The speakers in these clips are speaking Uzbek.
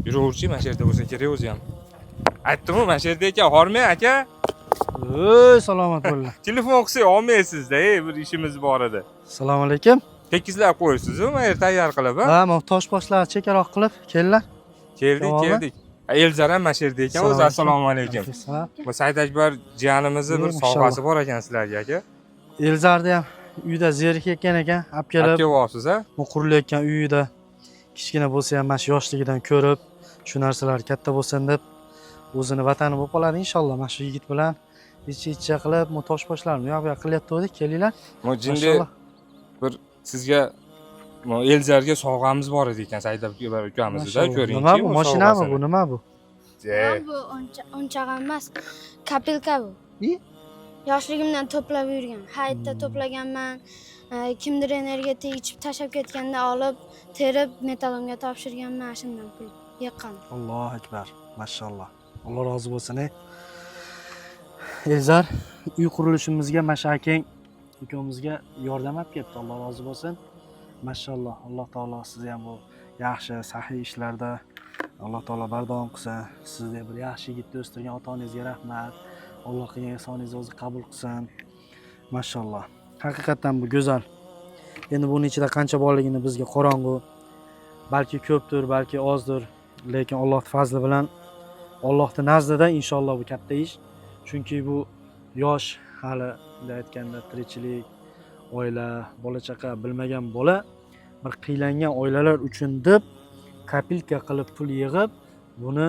Yuraverchi, mana shu yerda bo'lsa kerak o'zi ham. Aytdim-ku, mana shu yerda ekan, hormang aka. Salomat bo'ling. Telefon qilsak olmaysiz-da, bir ishimiz bor edi. Assalomu alaykum. Tekizlab qo'yasiz-ku, mana yer tayyor qilib, ha? Ha, men toshboshlarni chekaroq qilib, kelinglar. Keldik. Elzar ham mana shu yerda ekan, o'zi assalomu alaykum. Bu Saidakbar jiyanimizni bir sovg'asi bor ekan sizlarga, aka. Elzarda ham uyda zerikayotgan ekan, olib kelib. Kelyapsiz, ha? Bu qurilayotgan uyida kichkina bo'lsa ham mana shu yoshligidan ko'rib, shu narsalar katta bo'lsin deb o'zini vatani bo'lib qoladi inshaalloh. Mana shu yigit bilan ichi qilib, bu toshboshlarni yo'q qilyapti, kelinglar. Mo jindi bir sizga Elzarga sovg'amiz bor edi ekan, Saidakbar ukamizda, ko'ringchi. Nima bu? Mashinami bu? Nima bu? Bu o'nchag'am emas, kapelka bu. Yoshligimdan to'plab yurgan. Hayitda to'plaganman. Kimdir energiya ichib tashlab ketganda olib, terib metalomga topshirganman, shundan pul yiqqan. Allohu akbar. Mashalloh. Alloh rozi bo'lsin. Elzar, uy qurilishimizga mashakeng ukamizga yordam olib ketdi. Alloh rozi bo'lsin. Mashalloh. Alloh taolo sizni ham bu yaxshi, sahiy ishlarda Alloh taolo bardavom qilsin. Sizni bir yaxshi yigitni o'stirgan ota-onangizga rahmat. Alloh qilgan ehsoningizni o'zi qabul qilsin. Mashalloh. Haqiqatan bu go'zal. Endi buning ichida qancha borligini bizga qorong'u. Balki ko'pdir, balki ozdir, lekin Allohning fazli bilan Allohning nazdida inshaalloh bu katta ish. Chunki bu yosh, hali aytganda tirikchilik, oila, bola chaqa bilmagan bola bir qiylangan oilalar uchun deb kapilka qilib pul yig'ib, buni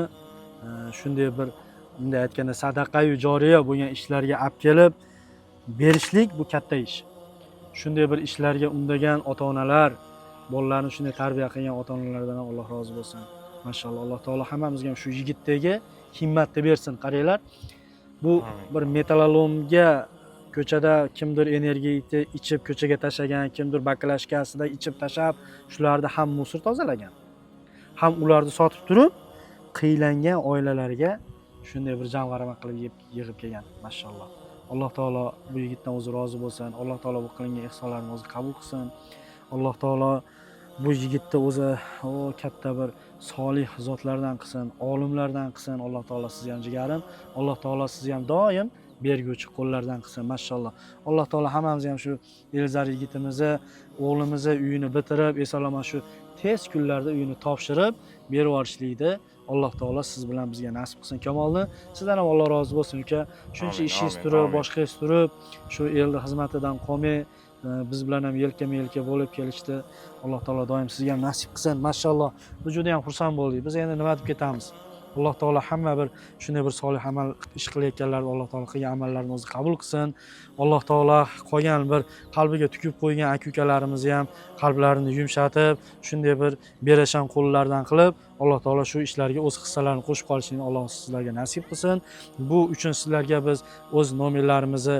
shunday bir bunday aytganda sadaqa-yu joriya bo'lgan ishlarga olib kelib berishlik bu katta ish. Shunday bir ishlarga undagan ota-onalar, bolalarni shunday tarbiya qilgan ota-onalardan Alloh rozi bo'lsin. Mashalloh, Alloh taolo hammamizga ham shu yigitdagi himmatni bersin. Qaranglar, bu bir metalolomga ko'chada kimdir energiya ichib ko'chaga tashlagan, kimdir baklashkasida ichib tashab, shularni ham musor tozalagan. Ham ularni sotib turib, qiylangan oilalarga shunday bir jamg'arma qilib yig'ib kelgan. Mashalloh. Alloh taolo bu yigitdan o'zi rozi bo'lsin. Alloh taolo bu qilingan ihsonlarni o'zi qabul qilsin. Alloh taolo bu yigitni o'zi katta bir solih zotlardan qilsin, olimlardan qilsin. Alloh taolo sizni ham jigarim. Alloh taolo sizni ham doim berguvchi qo'llardan qilsin. Mashalloh. Alloh taolo hammamizni ham shu Elzar yigitimizni, o'g'limizni uyini bitirib, esalama shu tez kunlarda uyini topshirib berib yuborishlikni Alloh taolo siz bilan bizga nasib qilsin kamolni. Sizdan ham Alloh rozi bo'lsin uka. Shuncha ishingiz turib, boshqangiz turib, shu elni xizmatidan qolmay, biz bilan ham yelkama-yelka bo'lib kelishdi. Alloh taolo doim sizga ham nasib qilsin. Mashalloh. Biz juda ham xursand bo'ldik. Biz endi nima deb ketamiz? Alloh taolo hamma bir shunday bir solih amal ish qilayotganlarni Alloh taolo qilgan amallarini o'zi qabul qilsin. Alloh taolo qolgan bir qalbiga tukib qo'ygan aka-ukalarimizni ham qalblarini yumshatib, shunday bir berasham qo'llardan qilib, Alloh taolo shu ishlarga o'z hissalarini qo'shib qolishini Alloh sizlarga nasib qilsin. Bu uchun sizlarga biz o'z nomerlarimizni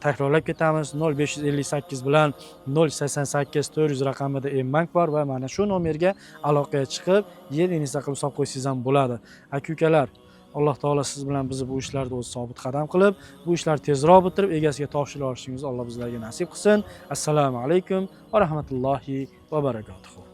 takrorlab ketamiz. 0558 bilan 088 400 raqamida M-Bank bor va mana shu nomerga aloqaga chiqib, yeringizni qilib solib qo'ysangiz ham bo'ladi. Aka-ukalar, Alloh taolo siz bilan bizni bu ishlarda o'zi sobit qadam qilib, bu ishlarni tezroq bitirib, egasiga topshirib olishingizni Alloh bizlarga nasib qilsin. Assalomu alaykum va rahmatullohi va barakotuh.